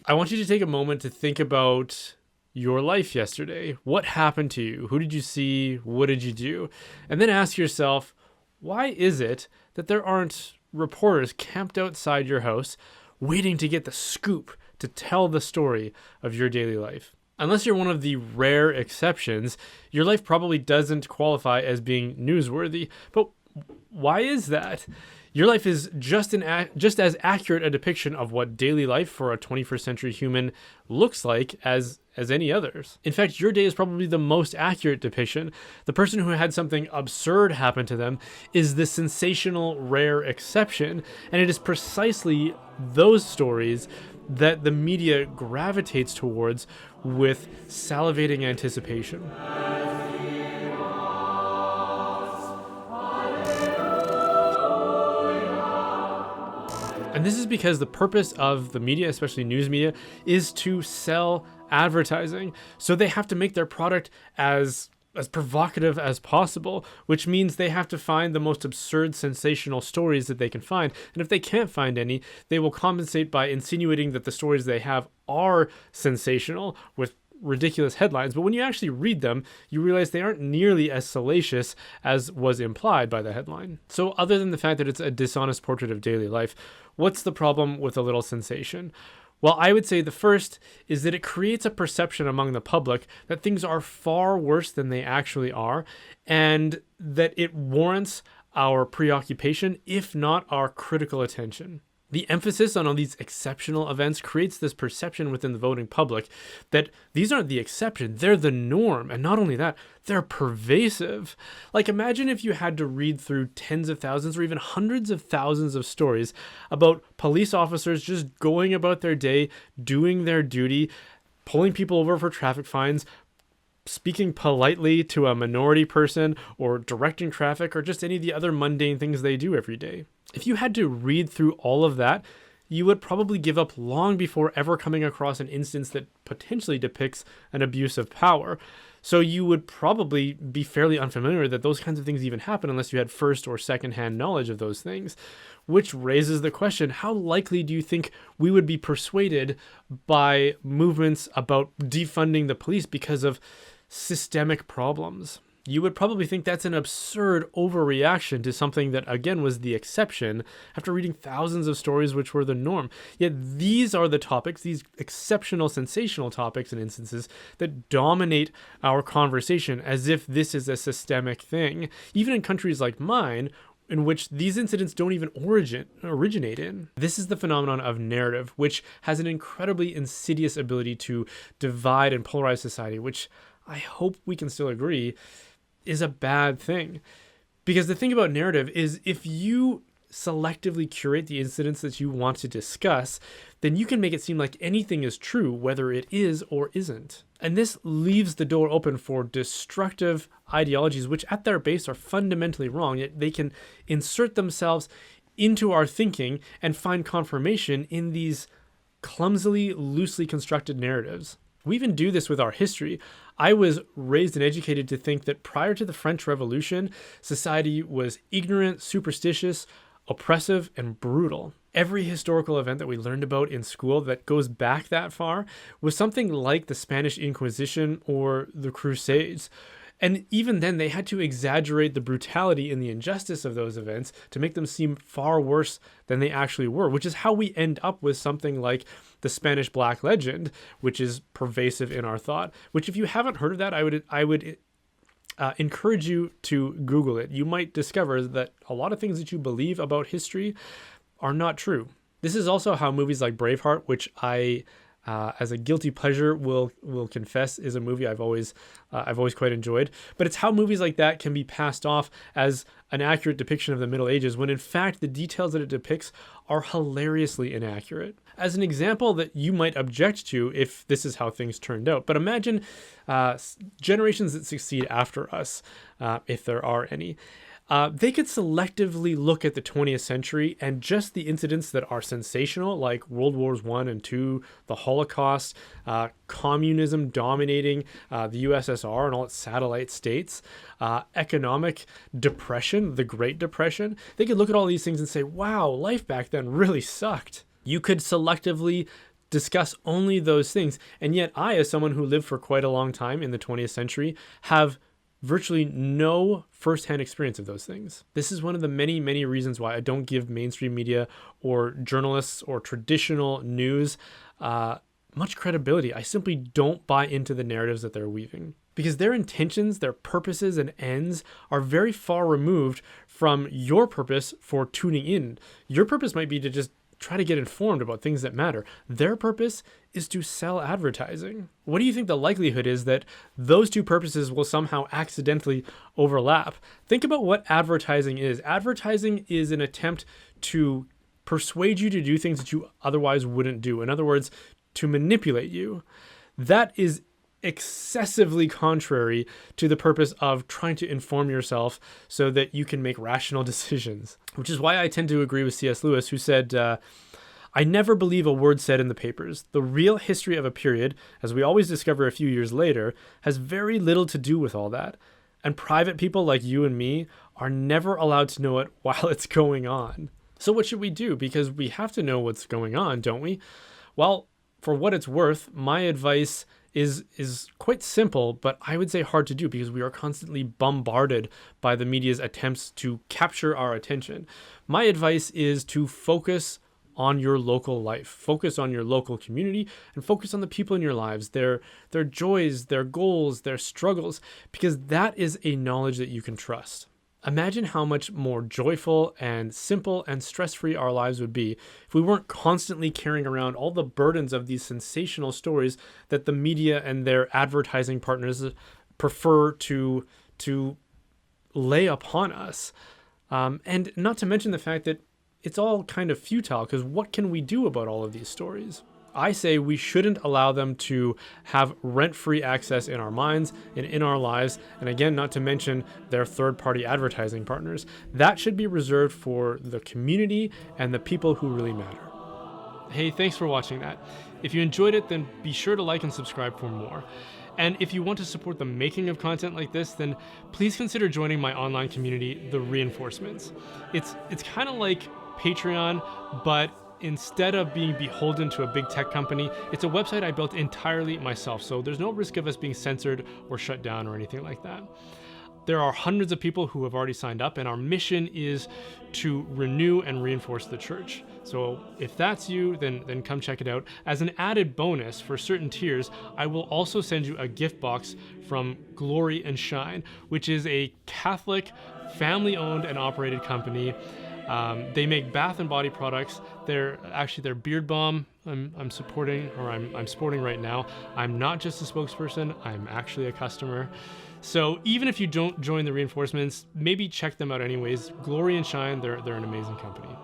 I want you to take a moment to think about your life yesterday. What happened to you? Who did you see? What did you do? And then ask yourself, why is it that there aren't reporters camped outside your house waiting to get the scoop to tell the story of your daily life? Unless you're one of the rare exceptions, your life probably doesn't qualify as being newsworthy. But why is that? Your life is just as accurate a depiction of what daily life for a 21st century human looks like as any others. In fact, your day is probably the most accurate depiction. The person who had something absurd happen to them is the sensational, rare exception, and it is precisely those stories that the media gravitates towards with salivating anticipation. And this is because the purpose of the media, especially news media, is to sell advertising. So they have to make their product as provocative as possible, which means they have to find the most absurd, sensational stories that they can find. And if they can't find any, they will compensate by insinuating that the stories they have are sensational with ridiculous headlines. But when you actually read them, you realize they aren't nearly as salacious as was implied by the headline. So other than the fact that it's a dishonest portrait of daily life, what's the problem with a little sensation? Well, I would say the first is that it creates a perception among the public that things are far worse than they actually are, and that it warrants our preoccupation, if not our critical attention. The emphasis on all these exceptional events creates this perception within the voting public that these aren't the exception, they're the norm. And not only that, they're pervasive. Like, imagine if you had to read through tens of thousands or even hundreds of thousands of stories about police officers just going about their day, doing their duty, pulling people over for traffic fines, speaking politely to a minority person, or directing traffic, or just any of the other mundane things they do every day. If you had to read through all of that, you would probably give up long before ever coming across an instance that potentially depicts an abuse of power. So you would probably be fairly unfamiliar that those kinds of things even happen unless you had first or second-hand knowledge of those things, which raises the question, how likely do you think we would be persuaded by movements about defunding the police because of systemic problems? You would probably think that's an absurd overreaction to something that, again, was the exception after reading thousands of stories which were the norm. Yet these are the topics, these exceptional, sensational topics and instances that dominate our conversation as if this is a systemic thing, even in countries like mine, in which these incidents don't even originate in. This is the phenomenon of narrative, which has an incredibly insidious ability to divide and polarize society, which I hope we can still agree is a bad thing. Because the thing about narrative is, if you selectively curate the incidents that you want to discuss, then you can make it seem like anything is true, whether it is or isn't. And this leaves the door open for destructive ideologies, which at their base are fundamentally wrong, yet they can insert themselves into our thinking and find confirmation in these clumsily, loosely constructed narratives. We even do this with our history. I was raised and educated to think that prior to the French Revolution, society was ignorant, superstitious, oppressive, and brutal. Every historical event that we learned about in school that goes back that far was something like the Spanish Inquisition or the Crusades. And even then, they had to exaggerate the brutality and the injustice of those events to make them seem far worse than they actually were, which is how we end up with something like the Spanish Black Legend, which is pervasive in our thought, which if you haven't heard of that, I would encourage you to Google it. You might discover that a lot of things that you believe about history are not true. This is also how movies like Braveheart, which I as a guilty pleasure will confess is a movie I've always quite enjoyed. But it's how movies like that can be passed off as an accurate depiction of the Middle Ages, when in fact the details that it depicts are hilariously inaccurate. As an example that you might object to if this is how things turned out, but imagine generations that succeed after us, if there are any. They could selectively look at the 20th century and just the incidents that are sensational, like World Wars I and II, the Holocaust, communism dominating the USSR and all its satellite states, economic depression, the Great Depression. They could look at all these things and say, wow, life back then really sucked. You could selectively discuss only those things. And yet I, as someone who lived for quite a long time in the 20th century, have virtually no firsthand experience of those things. This is one of the many, many reasons why I don't give mainstream media or journalists or traditional news much credibility. I simply don't buy into the narratives that they're weaving, because their intentions, their purposes and ends are very far removed from your purpose for tuning in. Your purpose might be to just try to get informed about things that matter. Their purpose is to sell advertising. What do you think the likelihood is that those two purposes will somehow accidentally overlap? Think about what advertising is. Advertising is an attempt to persuade you to do things that you otherwise wouldn't do. In other words, to manipulate you. That is excessively contrary to the purpose of trying to inform yourself so that you can make rational decisions, which is why I tend to agree with C.S. Lewis, who said, I never believe a word said in the papers. The real history of a period, as we always discover a few years later, has very little to do with all that. And private people like you and me are never allowed to know it while it's going on. So what should we do? Because we have to know what's going on, don't we? Well, for what it's worth, my advice is quite simple, but I would say hard to do, because we are constantly bombarded by the media's attempts to capture our attention. My advice is to focus on your local life, focus on your local community, and focus on the people in your lives, their joys, their goals, their struggles, because that is a knowledge that you can trust. Imagine how much more joyful and simple and stress-free our lives would be if we weren't constantly carrying around all the burdens of these sensational stories that the media and their advertising partners prefer to lay upon us. And not to mention the fact that it's all kind of futile, because what can we do about all of these stories? I say we shouldn't allow them to have rent-free access in our minds and in our lives. And again, not to mention their third-party advertising partners. That should be reserved for the community and the people who really matter. Hey, thanks for watching that. If you enjoyed it, then be sure to like and subscribe for more. And if you want to support the making of content like this, then please consider joining my online community, The Reinforcements. It's kind of like Patreon, but instead of being beholden to a big tech company, it's a website I built entirely myself, so there's no risk of us being censored or shut down or anything like that. There are hundreds of people who have already signed up, and our mission is to renew and reinforce the church. So if that's you, then come check it out. As an added bonus for certain tiers, I will also send you a gift box from Glory and Shine, which is a Catholic, family-owned and operated company. They make bath and body products. They're actually their beard balm I'm supporting, or I'm sporting right now. I'm not just a spokesperson, I'm actually a customer. So even if you don't join the Reinforcements, maybe check them out anyways. Glory and Shine, they're an amazing company.